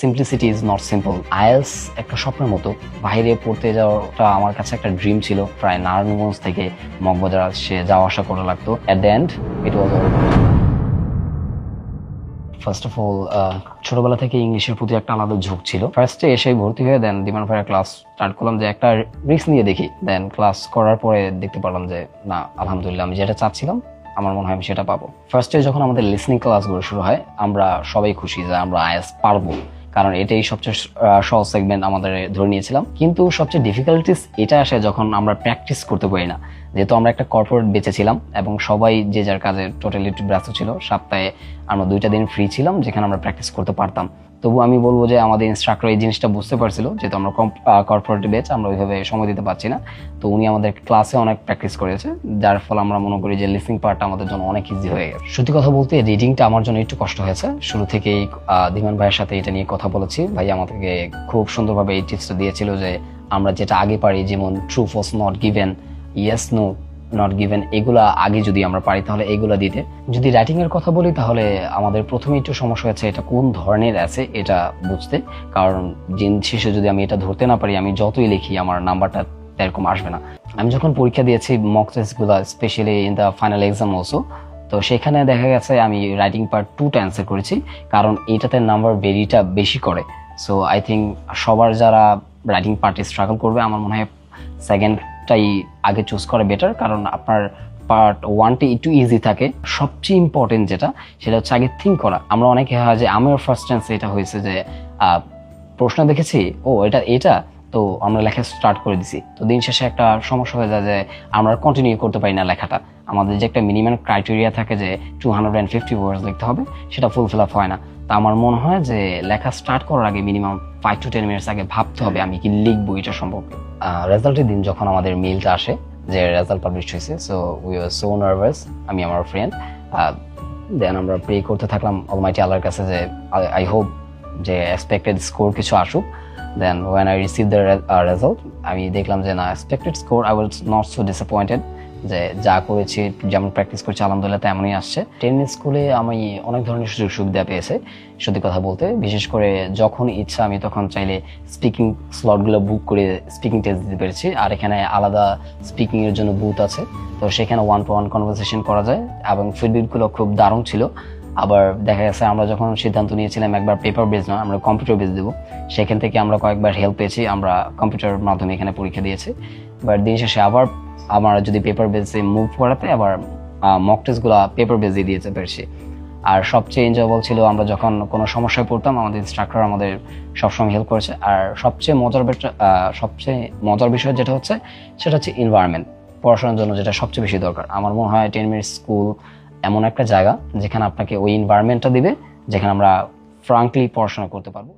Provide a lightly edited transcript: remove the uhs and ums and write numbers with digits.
Simplicity is not simple. IELTS একটা স্বপ্নের মতো। বাইরে পড়তে যাওয়াটা আমার কাছে একটা ড্রিম ছিল। প্রায় নারায়ণগঞ্জ থেকে মগবাজার সে যাওয়া আসা করা লাগতো। At the and it was all. First of all ছোটবেলা থেকে ইংলিশের প্রতি একটা আলাদা ঝোঁক ছিল। ফার্স্টে এসে ভর্তি হয়ে দেন দিমান ভাইয়ের ক্লাস স্টার্ট করলাম যে একটা রিস্ক নিয়ে দেখি। দেন ক্লাস করার পরে দেখতে পারলাম যে না, আলহামদুলিল্লাহ আমি যেটা চাচ্ছিলাম আমার মনে হয় আমি সেটা পাবো। ফার্স্টে যখন আমাদের লিসনিং ক্লাসগুলো শুরু হয় আমরা সবাই খুশি যে আমরা আইএলস পারবো, কারণ এটাই সবচেয়ে সহজ সেগমেন্ট আমাদের ধরে নিয়েছিলাম। কিন্তু সবচেয়ে ডিফিকাল্টিস এটা আসে যখন আমরা প্র্যাকটিস করতে পারি না। যেহেতু আমরা একটা কর্পোরেট বেঁচে ছিলাম এবং সবাই যে যার কাজে টোটালি ব্যস্ত ছিল, সপ্তাহে আমরা 2টা দিন ফ্রি ছিলাম যেখানে আমরা প্র্যাকটিস করতে পারতাম। তবু আমি বলবো যে আমাদের ইনস্ট্রাক্টর এই জিনিসটা বুঝতে পারছিল, যেহেতু আমরা কর্পোরেট ব্যাচ, আমরা ওইভাবে সময় দিতে পারছি না। তো উনি আমাদের ক্লাসে অনেক প্র্যাকটিস করেছে, যার ফলে আমরা মনে করি যে লিসনিং পার্টটা আমাদের জন্য অনেক ইজি হয়ে গেছে। সত্যি কথা বলতে রিডিংটা আমার জন্য একটু কষ্ট হয়েছে। শুরু থেকেই দিমান ভাইয়ের সাথে এটা নিয়ে কথা বলেছি। ভাই আমাদেরকে খুব সুন্দরভাবে এই টিপসটা দিয়েছিল যে আমরা যেটা আগে পারি, যেমন true false not given, yes no not given, এগুলা আগে যদি আমরা পারি তাহলে এগুলা দিতে। যদি রাইটিং এর কথা বলি তাহলে আমাদের প্রথমে একটু সমস্যা হচ্ছে এটা কোন ধরনের আছে এটা বুঝতে। কারণ দিন শেষে যদি আমি এটা ধরতে না পারি, আমি যতই লিখি আমার নাম্বারটা এরকম আসবে না। আমি যখন পরীক্ষা দিয়েছি মক টেস্টগুলো, specially in the final exam also, তো সেখানে দেখা গেছে আমি রাইটিং পার্ট 2টা অ্যান্সার করেছি, কারণ এটাতে নাম্বার ভেরিটা বেশি করে। সো আই থিঙ্ক সবার যারা রাইটিং পার্টে স্ট্রাগল করবে আমার মনে হয় সেকেন্ডটাই আগে চুজ করা বেটার, কারণ আপনার পার্ট 1টি একটু ইজি থাকে। সবচেয়ে ইম্পর্টেন্ট যেটা সেটা হচ্ছে আগে থিঙ্ক করা। আমরা অনেকে হয় যে আমার ফার্স্ট চান্স এটা হয়েছে যে প্রশ্ন দেখেছি, ও এটা এটা তো আমরা লেখা স্টার্ট করে দিছি। তো দিন শেষে একটা সমস্যা হয়ে যায় যে আমরা কন্টিনিউ করতে পারি না লেখাটা। আমাদের যে একটা মিনিমাম ক্রাইটেরিয়া থাকে যে 250 ওয়ার্ডস লিখতে হবে, সেটা ফুলফিল আপ হয় না। তা আমার মনে হয় যে লেখা স্টার্ট করার আগে মিনিমাম 5 to 10 মিনিটস আগে ভাবতে হবে আমি কি লিখবো এটা সম্পর্কে। রেজাল্টের দিন যখন আমাদের মেইলটা আসে যে রেজাল্ট পাবলিশ হয়েছে, so we were so nervous, আমি আমার ফ্রেন্ড। দেন আমরা প্রে করতে থাকলাম অলমাইটি আল্লাহর কাছে যে আই হোপ যে এক্সপেক্টেড স্কোর কিছু আসুক। Then when I receive the result, আমি দেখলাম যে না, expected score I was not so disappointed, যে যা করেছি যেমন প্র্যাকটিস করছি আলহামদুলিল্লাহ তেমনই আসছে। 10 স্কুলে আমি অনেক ধরনের সুযোগ সুবিধা পেয়েছে সত্যি কথা বলতে। বিশেষ করে যখন ইচ্ছা আমি তখন চাইলে স্পিকিং স্লটগুলো বুক করে স্পিকিং টেস্ট দিতে পেরেছি। আর এখানে আলাদা স্পিকিং এর জন্য বুথ আছে, তো সেখানে 1-to-1 কনভারসেশন করা যায় এবং ফিডব্যাকগুলো খুব দারুণ ছিল। আবার দেখা গেছে আমরা যখন সিদ্ধান্ত নিয়েছিলাম একবার পেপার বেস নয়, আমরা কম্পিউটার বেস দেবো, সেখান থেকে আমরা কয়েকবার হেল্প পেয়েছি। আমরা কম্পিউটার মাধ্যমে এখানে পরীক্ষা দিয়েছি। বাট দিন শেষে আবার আমরা যদি পেপার বেসে মুভ করাতে আবার মক টেস্টগুলো পেপার বেস দিয়ে দিয়েছে পেরেছি। আর সবচেয়ে এনজয়েবল ছিল আমরা যখন কোনো সমস্যায় পড়তাম, আমাদের ইনস্ট্রাক্টর আমাদের সবসময় হেল্প করেছে। আর সবচেয়ে মজার বিষয় যেটা হচ্ছে সেটা হচ্ছে এনভায়রনমেন্ট। পড়াশোনার জন্য যেটা সবচেয়ে বেশি দরকার, আমার মনে হয় 10 মিনিট স্কুল এমন একটা জায়গা যেখানে আপনাকে ওই এনভায়রনমেন্টটা দিবে, যেখানে আমরা ফ্রাঙ্কলি পড়াশোনা করতে পারবো।